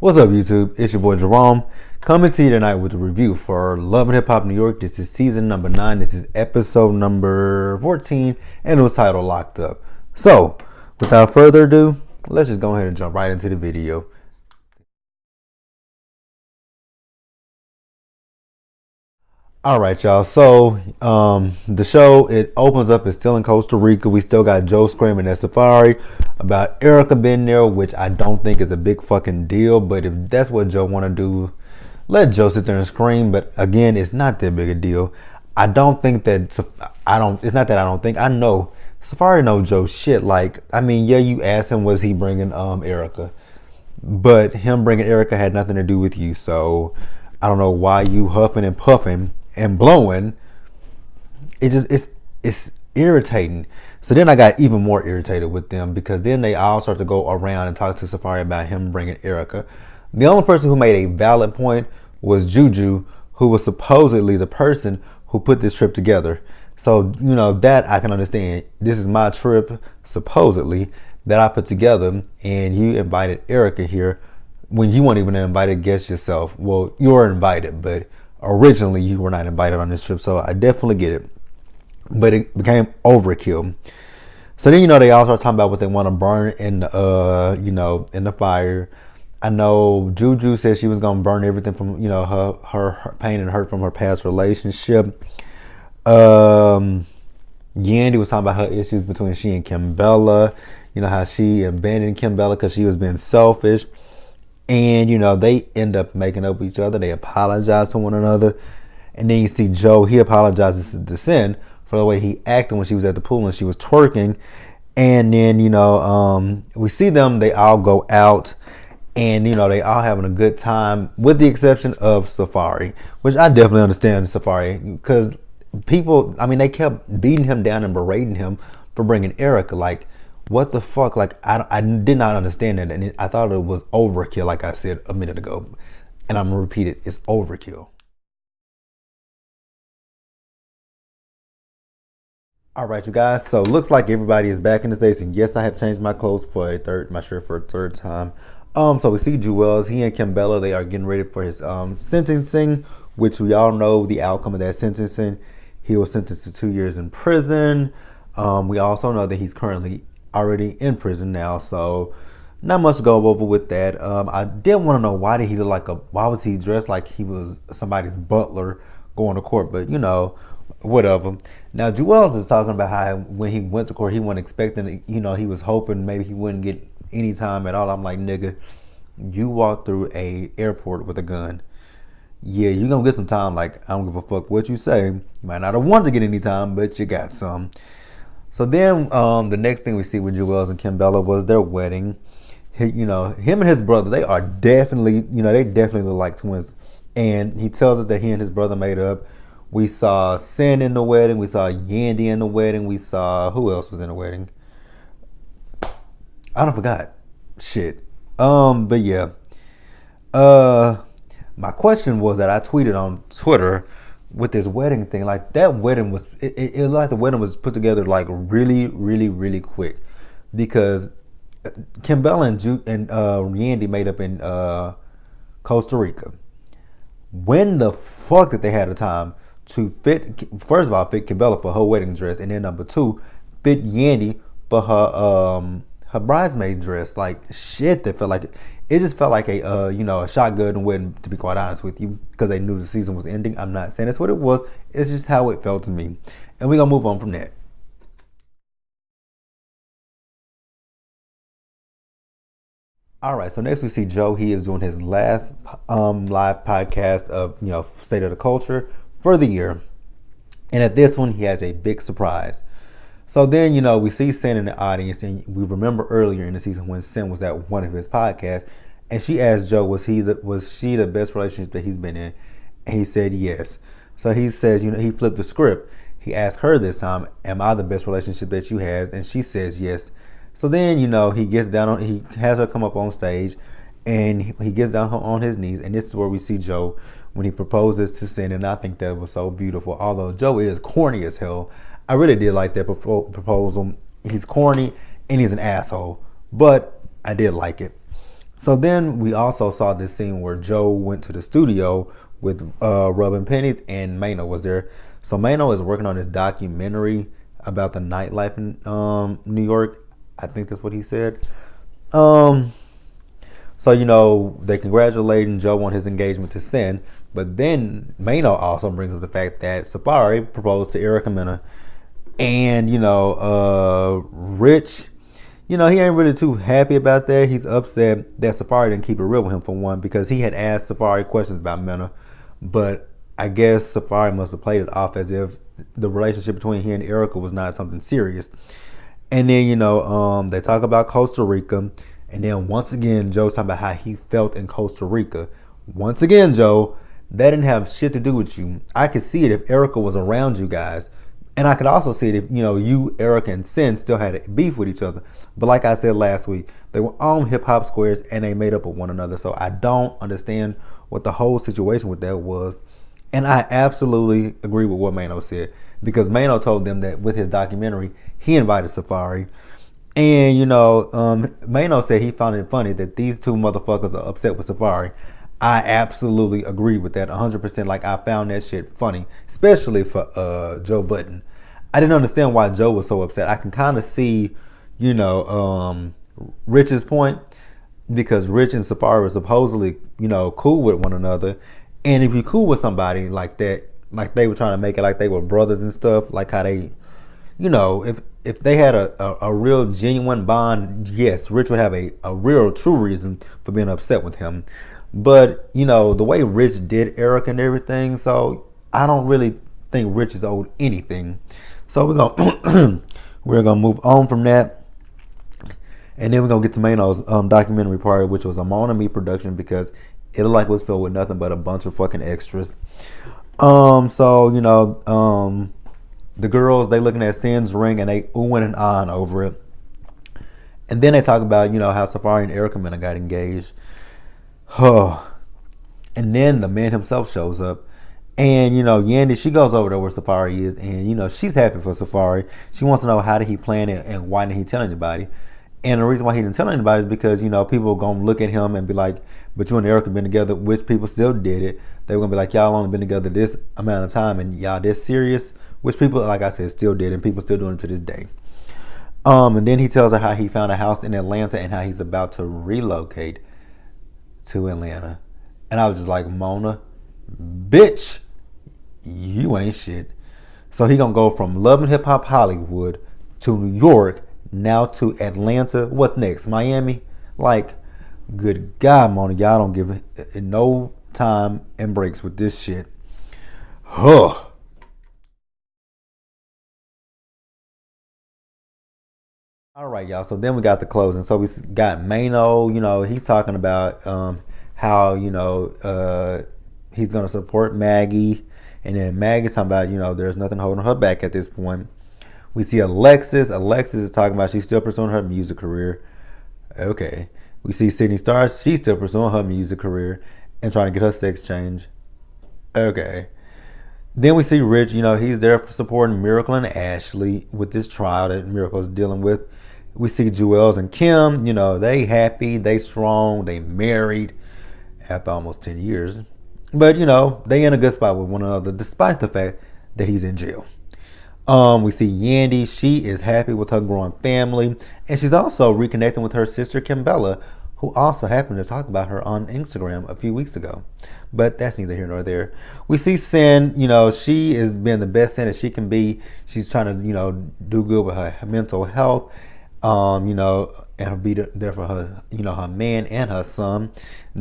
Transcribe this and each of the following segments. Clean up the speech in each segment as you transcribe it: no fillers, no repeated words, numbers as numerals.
What's up, YouTube? It's your boy Jerome coming to you tonight with a review for Love and Hip Hop New York. This is season number 9. This is episode number 14, and it was titled Locked Up. So, without further ado, let's just go ahead and jump right into the video. All right, y'all. So, the show, it opens up. It's still in Costa Rica. We still got Joe screaming at Safari about Erica being there, which I don't think is a big fucking deal. But if that's what Joe want to do, let Joe sit there and scream. But again, it's not that big a deal. I don't think that It's not that I don't think. I know Safari know Joe shit. Like, I mean, yeah, you asked him, was he bringing Erica? But him bringing Erica had nothing to do with you. So I don't know why you huffing and puffing and blowing. It's irritating. So then I got even more irritated with them because then they all start to go around and talk to Safari about him bringing Erica. The only person who made a valid point was Juju, who was supposedly the person who put this trip together. So, you know, that I can understand. This is my trip, supposedly, that I put together, and you invited Erica here when you weren't even an invited guest yourself. Well, you were invited, but originally you were not invited on this trip, so I definitely get it. But it became overkill. So then, you know, they all start talking about what they want to burn in the, in the fire. I know Juju said she was gonna burn everything from, you know, her pain and hurt from her past relationship. Yandy was talking about her issues between she and Kimbella. You know, how she abandoned Kimbella because she was being selfish. And, you know, they end up making up with each other. They apologize to one another. And then you see Joe, he apologizes to Sin for the way he acted when she was at the pool and she was twerking. And then, you know, we see them, they all go out and, you know, they all having a good time with the exception of Safari, which I definitely understand Safari because people, I mean, they kept beating him down and berating him for bringing Erica. Like, what the fuck? Like, I did not understand it, and I thought it was overkill, like I said a minute ago. And I'm gonna repeat it, it's overkill. All right, you guys, so looks like everybody is back in the States, and yes, I have changed my clothes for my shirt for a third time. So we see Jewels, he and Kimbella, they are getting ready for his sentencing, which we all know the outcome of that sentencing. He was sentenced to 2 years in prison. We also know that he's currently already in prison now, so not much to go over with that. I did want to know why was he dressed like he was somebody's butler going to court, but you know, whatever. Now Jewels is talking about how when he went to court he wasn't expecting, you know, he was hoping maybe he wouldn't get any time at all. I'm like, nigga, you walked through a airport with a gun. Yeah, you're gonna get some time. Like, I don't give a fuck what you say. You might not have wanted to get any time, but you got some. So then the next thing we see with Jewels and Kimbella was their wedding. You know, him and his brother, they are definitely, you know, they definitely look like twins. And he tells us that he and his brother made up. We saw Sin in the wedding. We saw Yandy in the wedding. We saw, who else was in the wedding? I don't forgot. Shit. But yeah. My question was that I tweeted on Twitter with this wedding thing, like that wedding was, it looked like the wedding was put together like really, really, really quick because Kimbella and Yandy made up in Costa Rica. When the fuck did they have the time to first of all, fit Kimbella for her wedding dress, and then number two, fit Yandy for her bridesmaid dress? Like, shit, that felt like it just felt like a shotgun wedding, to be quite honest with you, because they knew the season was ending. I'm not saying that's what it was. It's just how it felt to me. And we're going to move on from that. All right, so next we see Joe. He is doing his last live podcast of, you know, State of the Culture for the year. And at this one, he has a big surprise. So then, you know, we see Sin in the audience, and we remember earlier in the season when Sin was at one of his podcasts, and she asked Joe, was she the best relationship that he's been in? And he said yes. So he says, you know, he flipped the script. He asked her this time, am I the best relationship that you have? And she says yes. So then, you know, he has her come up on stage, and he gets down on his knees, and this is where we see Joe when he proposes to Sin, and I think that was so beautiful. Although Joe is corny as hell, I really did like that proposal. He's corny and he's an asshole, but I did like it. So then we also saw this scene where Joe went to the studio with Rubbin Pennies, and Mano was there. So Mano is working on this documentary about the nightlife in New York. I think that's what he said. Um, so they congratulating Joe on his engagement to Sin, but then Mano also brings up the fact that Safari proposed to Erica Mena, and Rich, he ain't really too happy about that. He's upset that Safari didn't keep it real with him for one, because he had asked Safari questions about Mena, but I guess Safari must have played it off as if the relationship between he and Erica was not something serious. And then they talk about Costa Rica, and then once again Joe's talking about how he felt in Costa Rica. Once again, Joe, that didn't have shit to do with you. I could see it if Erica was around you guys. And I could also see it if, you, Erica, and Sin still had beef with each other. But like I said last week, they were on hip hop squares and they made up with one another. So I don't understand what the whole situation with that was. And I absolutely agree with what Mano said. Because Mano told them that with his documentary, he invited Safari. And, Mano said he found it funny that these two motherfuckers are upset with Safari. I absolutely agree with that 100%. Like, I found that shit funny, especially for Joe Budden. I didn't understand why Joe was so upset. I can kind of see, Rich's point, because Rich and Safari were supposedly, cool with one another. And if you're cool with somebody like that, like they were trying to make it like they were brothers and stuff, like how they, if they had a real genuine bond, yes, Rich would have a real true reason for being upset with him. But, the way Rich did Eric and everything, so I don't really think Rich is owed anything. So we're gonna move on from that. And then we're gonna get to Mano's documentary part, which was a Mona Me production, because it looked like it was filled with nothing but a bunch of fucking extras. The girls, they looking at Sin's ring and they oohing and ahhing over it. And then they talk about, how Safari and Erica Mena got engaged. And then the man himself shows up. And, Yandy, she goes over to where Safari is. And, she's happy for Safari. She wants to know how did he plan it and why didn't he tell anybody. And the reason why he didn't tell anybody is because, people are going to look at him and be like, but you and Erica been together, which people still did it. They were going to be like, y'all only been together this amount of time and y'all this serious, which people, like I said, still did, and people still doing it to this day. And then he tells her how he found a house in Atlanta and how he's about to relocate to Atlanta. And I was just like, Mona, bitch, you ain't shit. So he gonna go from loving hip hop Hollywood to New York, now to Atlanta. What's next? Miami? Like, good God, Mona, y'all don't give it no time and breaks with this shit. Huh. All right, y'all. So then we got the closing. So we got Mano. He's talking about how he's gonna support Maggie, and then Maggie's talking about there's nothing holding her back at this point. We see Alexis. Alexis is talking about she's still pursuing her music career. Okay. We see Sydney Stars. She's still pursuing her music career and trying to get her sex change. Okay. Then we see Rich. He's there for supporting Miracle and Ashley with this trial that Miracle is dealing with. We see Jewels and Kim. They happy, they strong, they married after almost 10 years. But, they in a good spot with one another despite the fact that he's in jail. We see Yandy. She is happy with her growing family. And she's also reconnecting with her sister, Kimbella, who also happened to talk about her on Instagram a few weeks ago. But that's neither here nor there. We see Sin. She is being the best Sin that she can be. She's trying to, do good with her mental health. And be there for her, her man and her son.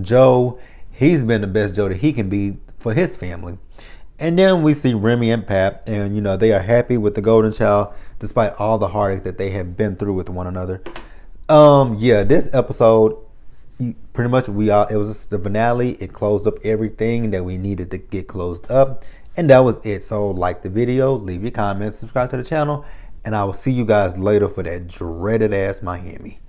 Joe, he's been the best Joe that he can be for his family. And then we see Remy and Pap, and they are happy with the golden child despite all the heartache that they have been through with one another. This episode, pretty much it was the finale. It closed up everything that we needed to get closed up, and that was it. So like the video, leave your comments, subscribe to the channel, and I will see you guys later for that dreaded ass Miami.